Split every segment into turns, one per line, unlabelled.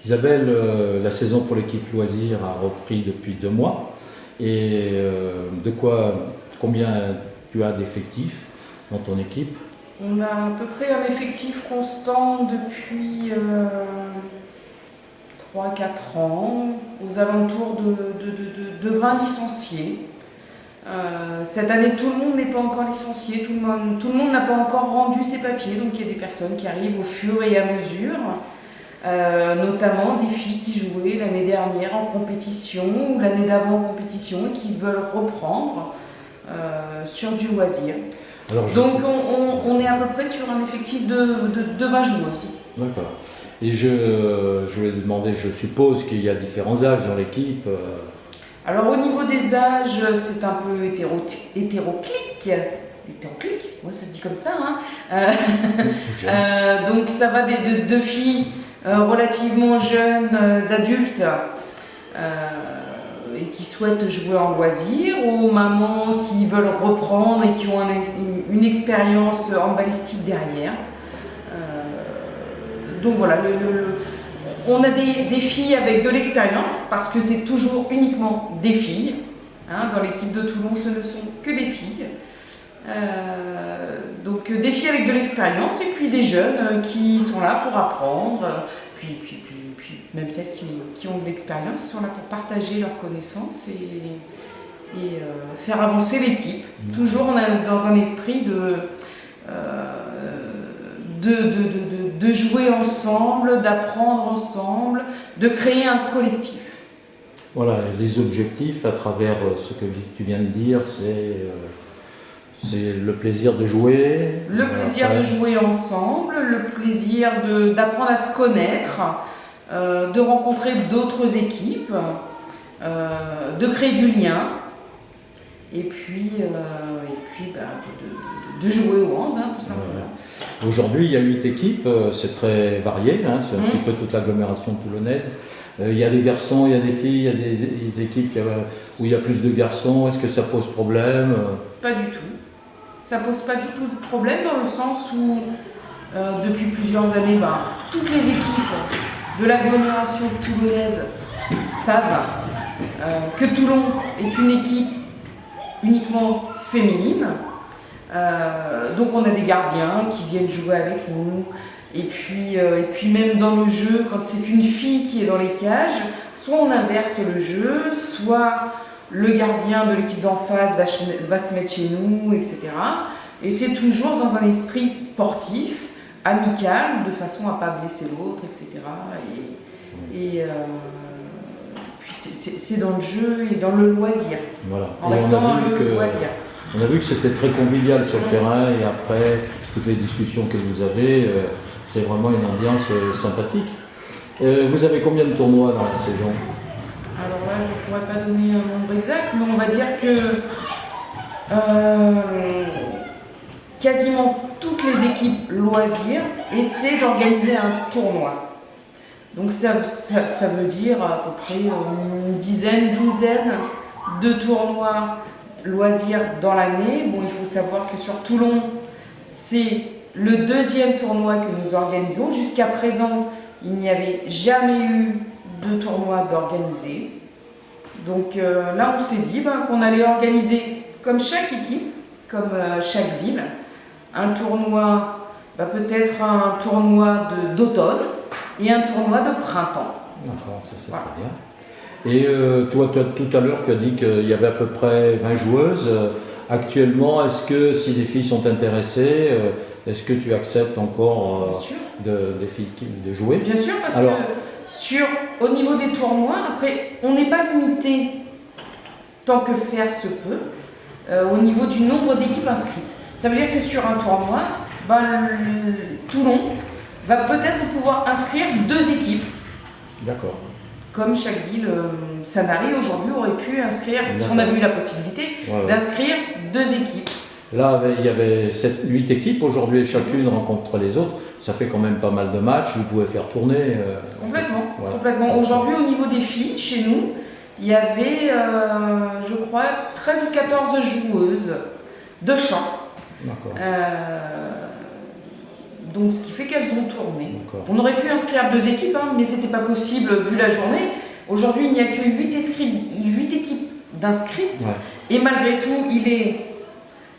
Isabelle, la saison pour l'équipe loisirs a repris depuis 2 mois. Et combien tu as d'effectifs dans ton équipe?
On a à peu près un effectif constant depuis 3-4 ans, aux alentours de 20 licenciés. Cette année, tout le monde n'est pas encore licencié, tout le monde n'a pas encore rendu ses papiers, donc il y a des personnes qui arrivent au fur et à mesure, notamment des filles qui jouaient l'année dernière en compétition ou l'année d'avant en compétition et qui veulent reprendre sur du loisir. Donc on est à peu près sur un effectif de 20 joueuses.
D'accord. Et je voulais demander, je suppose qu'il y a différents âges dans l'équipe.
Alors au niveau des âges, c'est un peu hétéroclique. Hétéroclique, ouais, ça se dit comme ça. Hein. Donc ça va de filles relativement jeunes, adultes, et qui souhaitent jouer en loisir, aux mamans qui veulent reprendre et qui ont une expérience en balistique derrière. Donc voilà, on a des filles avec de l'expérience, parce que c'est toujours uniquement des filles. Hein, dans l'équipe de Toulon, ce ne sont que des filles. Donc des filles avec de l'expérience et puis des jeunes qui sont là pour apprendre. Puis même celles qui ont de l'expérience sont là pour partager leurs connaissances et faire avancer l'équipe. Toujours dans un esprit de jouer ensemble, d'apprendre ensemble, de créer un collectif.
Voilà, les objectifs à travers ce que tu viens de dire, c'est le plaisir de jouer.
Le plaisir de jouer ensemble, le plaisir d'apprendre à se connaître, de rencontrer d'autres équipes, de créer du lien, et puis de jouer au hand, hein, tout simplement.
Ouais. Aujourd'hui, il y a 8 équipes, c'est très varié, hein, c'est un petit peu toute l'agglomération toulonnaise. Il y a des garçons, il y a des filles, il y a des équipes où il y a plus de garçons. Est-ce que ça pose problème?
Pas du tout. Ça pose pas du tout de problème dans le sens où, depuis plusieurs années, toutes les équipes de l'agglomération toulonnaise savent que Toulon est une équipe uniquement féminine. Donc on a des gardiens qui viennent jouer avec nous. Et puis même dans le jeu, quand c'est une fille qui est dans les cages, soit on inverse le jeu, soit le gardien de l'équipe d'en face va se mettre chez nous, etc. Et c'est toujours dans un esprit sportif, amical, de façon à ne pas blesser l'autre, etc. Puis c'est dans le jeu et dans le loisir.
Voilà.
En restant dans le loisir.
On a vu que c'était très convivial sur le terrain et après toutes les discussions que vous avez, c'est vraiment une ambiance sympathique. Vous avez combien de tournois dans la saison?
Alors là, je ne pourrais pas donner un nombre exact, mais on va dire que quasiment toutes les équipes loisirs essaient d'organiser un tournoi. Donc ça veut dire à peu près une dizaine, douzaine de tournois loisirs dans l'année. Bon, il faut savoir que sur Toulon, c'est le 2e tournoi que nous organisons. Jusqu'à présent, il n'y avait jamais eu de tournoi d'organiser. Donc là, on s'est dit qu'on allait organiser, comme chaque équipe, comme chaque ville, un tournoi, peut-être un tournoi d'automne et un tournoi de printemps.
D'accord, ça c'est voilà. Très bien. Et toi, tout à l'heure, tu as dit qu'il y avait à peu près 20 joueuses. Actuellement, est-ce que si des filles sont intéressées, est-ce que tu acceptes encore des filles de jouer?
Bien sûr, parce que au niveau des tournois, après, on n'est pas limité, tant que faire se peut, au niveau du nombre d'équipes inscrites. Ça veut dire que sur un tournoi, Toulon va peut-être pouvoir inscrire 2 équipes.
D'accord.
Comme chaque ville, Sanary aujourd'hui aurait pu inscrire, si on avait eu la possibilité, d'inscrire 2 équipes.
Là, il y avait 8 équipes aujourd'hui, chacune rencontre les autres. Ça fait quand même pas mal de matchs, vous pouvez faire tourner.
Complètement, complètement. Aujourd'hui, au niveau des filles, chez nous, il y avait, je crois, 13 ou 14 joueuses de chant. Donc, ce qui fait qu'elles ont tourné.
D'accord.
On aurait pu inscrire 2 équipes, hein, mais c'était pas possible vu la journée. Aujourd'hui, il n'y a que 8 équipes d'inscrites.
Ouais.
Et malgré tout, il est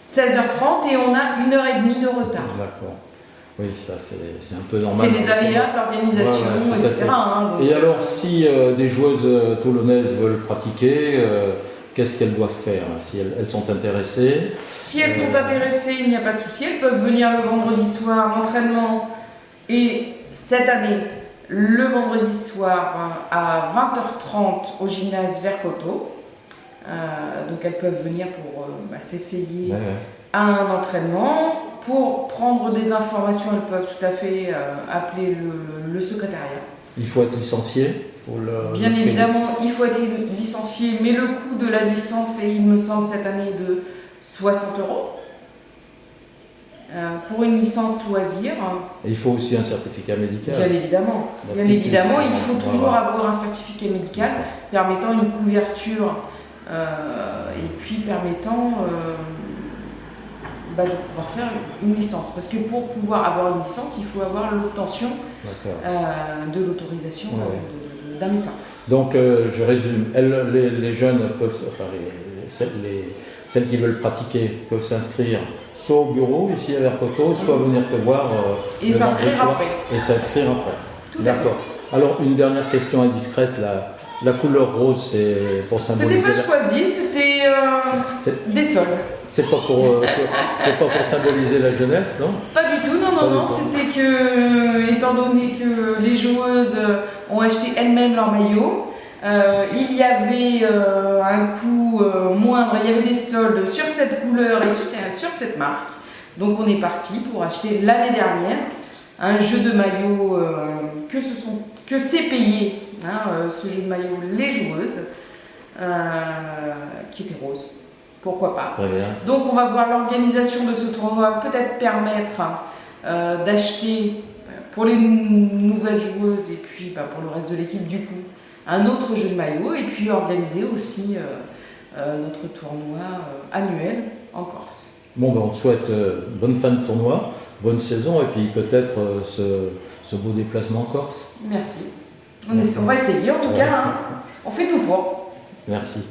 16h30 et on a 1h30 de retard.
D'accord. Oui, ça c'est un peu normal.
C'est les aléas de l'organisation,
Ouais, tout à
etc.
fait.
Hein, donc,
Et alors, si des joueuses toulonnaises veulent pratiquer, qu'est-ce qu'elles doivent faire si elles sont intéressées?
Si elles sont intéressées, il n'y a pas de souci. Elles peuvent venir le vendredi soir, entraînement. Et cette année, le vendredi soir à 20h30 au gymnase Vercoteau. Donc elles peuvent venir pour s'essayer à un entraînement. Pour prendre des informations, elles peuvent tout à fait appeler le secrétariat.
Il faut être licencié pour
Bien évidemment, il faut être licencié, mais le coût de la licence est, il me semble, cette année de 60 €. Pour une licence loisir.
Et il faut aussi un certificat médical.
Bien évidemment. Bien évidemment, il faut toujours avoir un certificat médical permettant une couverture et puis permettant de pouvoir faire une licence. Parce que pour pouvoir avoir une licence, il faut avoir l'obtention de l'autorisation d'un médecin.
Donc, je résume, les jeunes peuvent, enfin, celles qui veulent pratiquer peuvent s'inscrire soit au bureau ici à Vercoteau, soit venir te voir
et s'inscrire après.
Et s'inscrire après.
Tout à fait.
D'accord. Alors, une dernière question indiscrète, la couleur rose, c'est pour symboliser...
C'était pas choisi, c'était des sols.
C'est pas pour symboliser la jeunesse, non?
Pas du tout, non. C'était que, étant donné que les joueuses ont acheté elles-mêmes leur maillot, il y avait un coût moindre, il y avait des soldes sur cette couleur et sur cette marque. Donc on est parti pour acheter l'année dernière un jeu de maillot que c'est payé, ce jeu de maillot les joueuses, qui était rose. Pourquoi pas.
Très bien.
Donc on va voir l'organisation de ce tournoi peut-être permettre d'acheter pour les nouvelles joueuses et puis pour le reste de l'équipe du coup un autre jeu de maillot et puis organiser aussi notre tournoi annuel en Corse.
Bon, on te souhaite bonne fin de tournoi, bonne saison et puis peut-être ce beau déplacement en Corse.
Merci. On va essayer en tout cas. On fait tout pour.
Merci.